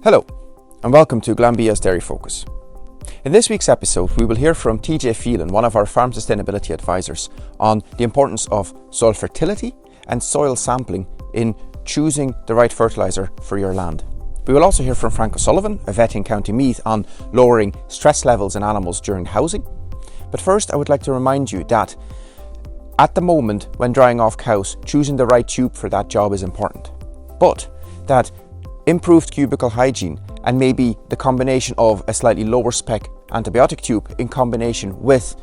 Hello, and welcome to Glanbia's Dairy Focus. In this week's episode, we will hear from TJ Phelan, one of our farm sustainability advisors, on the importance of soil fertility and soil sampling in choosing the right fertiliser for your land. We will also hear from Frank O'Sullivan, a vet in County Meath, on lowering stress levels in animals during housing. But first, I would like to remind you that at the moment, when drying off cows, choosing the right tube for that job is important. But that improved cubicle hygiene and maybe the combination of a slightly lower spec antibiotic tube in combination with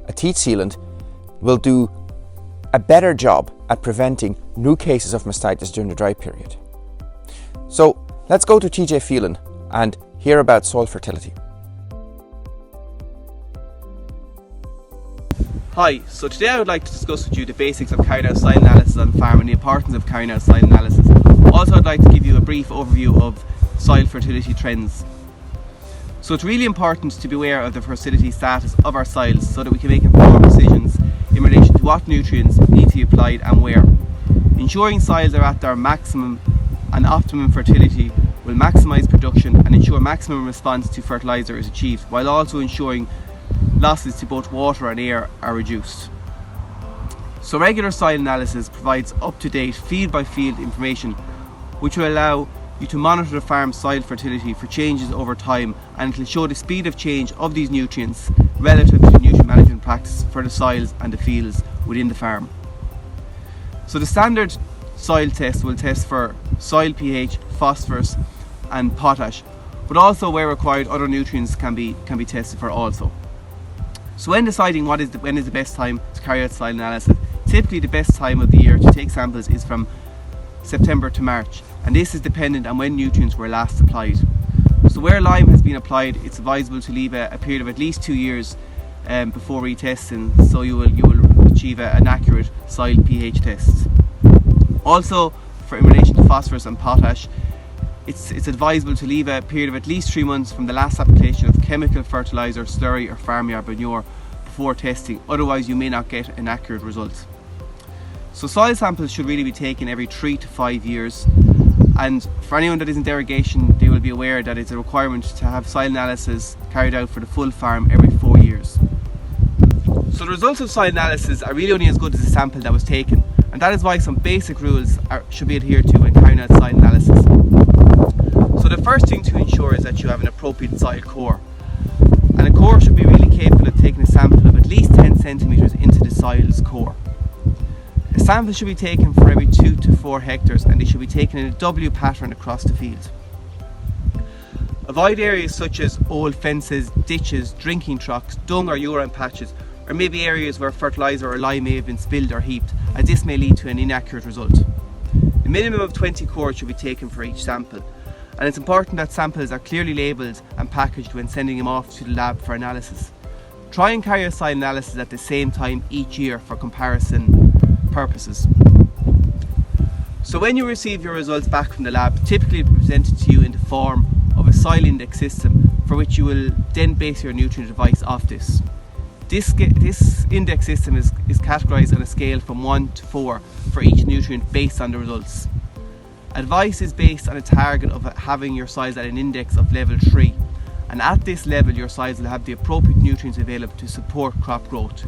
a teat sealant will do a better job at preventing new cases of mastitis during the dry period. So let's go to TJ Phelan and hear about soil fertility. Hi, so today I would like to discuss with you the basics of carrying out soil analysis on the farm and the importance of carrying out soil analysis. Also, I'd like to give you a brief overview of soil fertility trends. So it's really important to be aware of the fertility status of our soils so that we can make informed decisions in relation to what nutrients need to be applied and where. Ensuring soils are at their maximum and optimum fertility will maximise production and ensure maximum response to fertiliser is achieved, while also ensuring losses to both water and air are reduced. So regular soil analysis provides up-to-date field-by-field information which will allow you to monitor the farm's soil fertility for changes over time, and it will show the speed of change of these nutrients relative to nutrient management practice for the soils and the fields within the farm. So the standard soil test will test for soil pH, phosphorus and potash, but also where required other nutrients can be tested for also. So when deciding when is the best time to carry out soil analysis, typically the best time of the year to take samples is from September to March, and this is dependent on when nutrients were last applied. So where lime has been applied, it's advisable to leave a period of at least 2 years before retesting, so you will achieve an accurate soil pH test. Also, in relation to phosphorus and potash, it's advisable to leave a period of at least 3 months from the last application of chemical fertiliser, slurry or farmyard manure before testing, otherwise you may not get an accurate result. So soil samples should really be taken every 3 to 5 years, and for anyone that is in derogation, they will be aware that it's a requirement to have soil analysis carried out for the full farm every 4 years. So the results of soil analysis are really only as good as the sample that was taken, and that is why some basic rules should be adhered to when carrying out soil analysis. So the first thing to ensure is that you have an appropriate soil core, and a core should be really capable of taking a sample of at least 10 centimetres into the soil's core. A sample should be taken for every 2 to 4 hectares, and they should be taken in a W pattern across the field. Avoid areas such as old fences, ditches, drinking troughs, dung or urine patches, or maybe areas where fertiliser or lime may have been spilled or heaped, as this may lead to an inaccurate result. A minimum of 20 cores should be taken for each sample, and it's important that samples are clearly labelled and packaged when sending them off to the lab for analysis. Try and carry a soil analysis at the same time each year for comparison purposes. So when you receive your results back from the lab, typically it will be presented to you in the form of a soil index system, for which you will then base your nutrient advice off this. This index system is categorised on a scale from 1 to 4 for each nutrient based on the results. Advice is based on a target of having your soils at an index of level 3, and at this level your soils will have the appropriate nutrients available to support crop growth.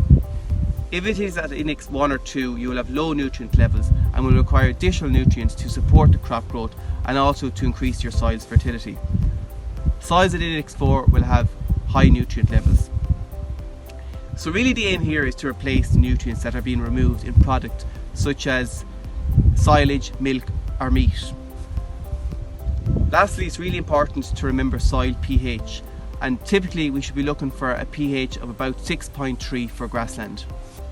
If it is at index 1 or 2, you will have low nutrient levels and will require additional nutrients to support the crop growth and also to increase your soil's fertility. Soils at index 4 will have high nutrient levels. So really the aim here is to replace the nutrients that are being removed in product such as silage, milk or meat. Lastly, it's really important to remember soil pH, and typically we should be looking for a pH of about 6.3 for grassland.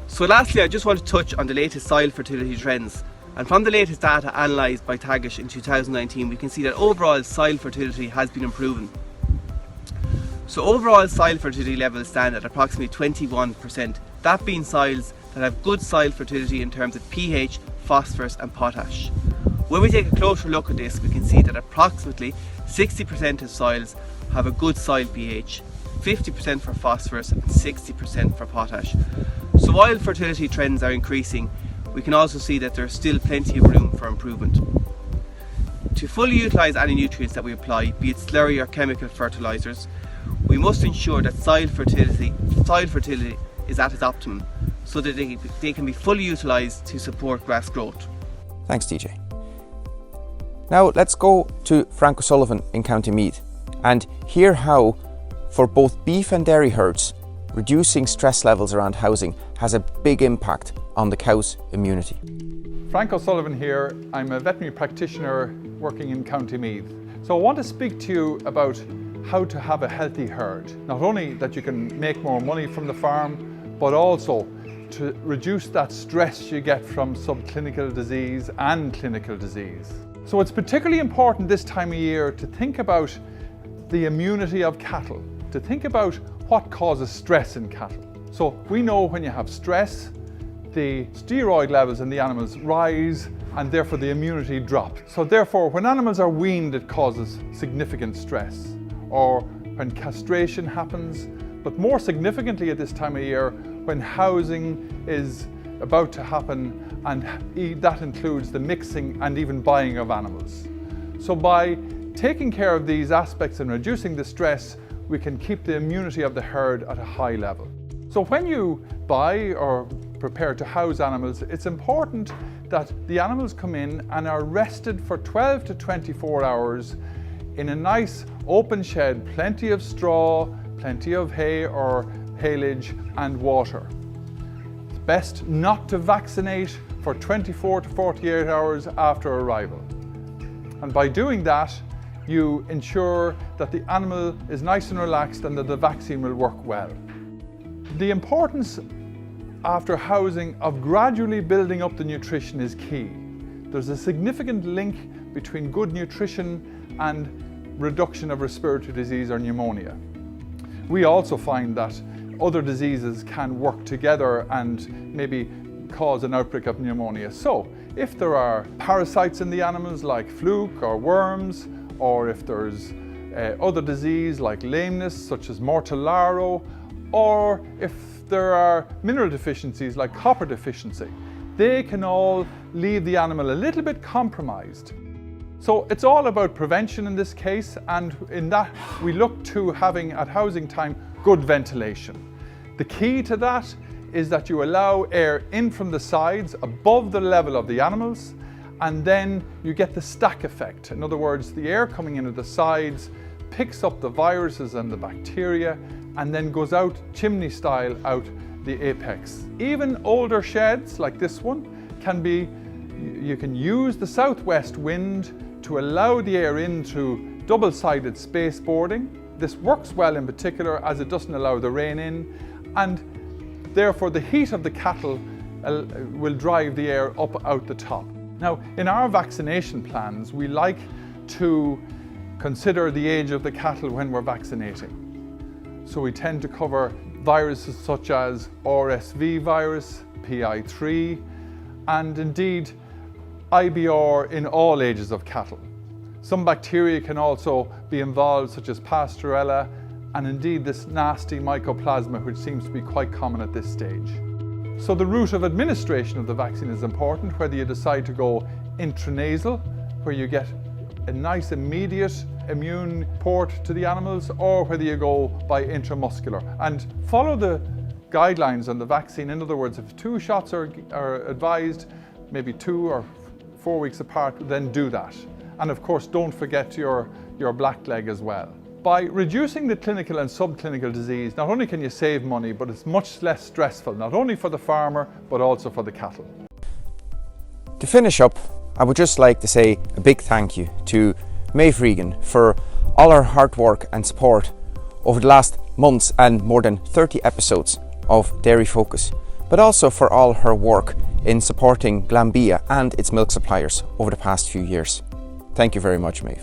So lastly, I just want to touch on the latest soil fertility trends, and from the latest data analysed by Tagish in 2019, we can see that overall soil fertility has been improving. So overall soil fertility levels stand at approximately 21%, that being soils that have good soil fertility in terms of pH, phosphorus and potash. When we take a closer look at this, we can see that approximately 60% of soils have a good soil pH, 50% for phosphorus and 60% for potash. So while fertility trends are increasing, we can also see that there's still plenty of room for improvement. To fully utilise any nutrients that we apply, be it slurry or chemical fertilisers, we must ensure that soil fertility is at its optimum, so that they can be fully utilised to support grass growth. Thanks, TJ. Now let's go to Frank O'Sullivan in County Meath and hear how, for both beef and dairy herds, reducing stress levels around housing has a big impact on the cow's immunity. Frank O'Sullivan here. I'm a veterinary practitioner working in County Meath. So I want to speak to you about how to have a healthy herd. Not only that you can make more money from the farm, but also to reduce that stress you get from subclinical disease and clinical disease. So it's particularly important this time of year to think about the immunity of cattle, to think about what causes stress in cattle. So we know when you have stress, the steroid levels in the animals rise and therefore the immunity drops. So therefore when animals are weaned, it causes significant stress, or when castration happens, but more significantly at this time of year when housing is about to happen, and that includes the mixing and even buying of animals. So by taking care of these aspects and reducing the stress, we can keep the immunity of the herd at a high level. So when you buy or prepare to house animals, it's important that the animals come in and are rested for 12 to 24 hours in a nice open shed, plenty of straw, plenty of hay or haylage and water. It's best not to vaccinate for 24 to 48 hours after arrival. And by doing that, you ensure that the animal is nice and relaxed and that the vaccine will work well. The importance after housing of gradually building up the nutrition is key. There's a significant link between good nutrition and reduction of respiratory disease or pneumonia. We also find that other diseases can work together and maybe cause an outbreak of pneumonia. So if there are parasites in the animals like fluke or worms, or if there's other disease like lameness such as mortellaro, or if there are mineral deficiencies like copper deficiency, they can all leave the animal a little bit compromised. So it's all about prevention in this case, and in that we look to having at housing time good ventilation. The key to that is that you allow air in from the sides above the level of the animals, and then you get the stack effect. In other words, the air coming in at the sides picks up the viruses and the bacteria and then goes out chimney style out the apex. Even older sheds like this one you can use the southwest wind to allow the air into double-sided spaceboarding. This works well in particular as it doesn't allow the rain in, and therefore the heat of the cattle will drive the air up out the top. Now, in our vaccination plans, we like to consider the age of the cattle when we're vaccinating. So we tend to cover viruses such as RSV virus, PI3, and indeed IBR in all ages of cattle. Some bacteria can also be involved, such as Pasteurella, and indeed this nasty mycoplasma, which seems to be quite common at this stage. So the route of administration of the vaccine is important, whether you decide to go intranasal, where you get a nice immediate immune port to the animals, or whether you go by intramuscular. And follow the guidelines on the vaccine. In other words, if 2 shots are advised, maybe 2 or 4 weeks apart, then do that. And of course, don't forget your blackleg as well. By reducing the clinical and subclinical disease, not only can you save money, but it's much less stressful, not only for the farmer, but also for the cattle. To finish up, I would just like to say a big thank you to Maeve Regan for all her hard work and support over the last months and more than 30 episodes of Dairy Focus, but also for all her work in supporting Glanbia and its milk suppliers over the past few years. Thank you very much, Maeve.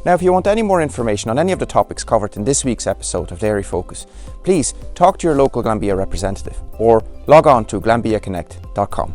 Now, if you want any more information on any of the topics covered in this week's episode of Dairy Focus, please talk to your local Glanbia representative or log on to glanbiaconnect.com.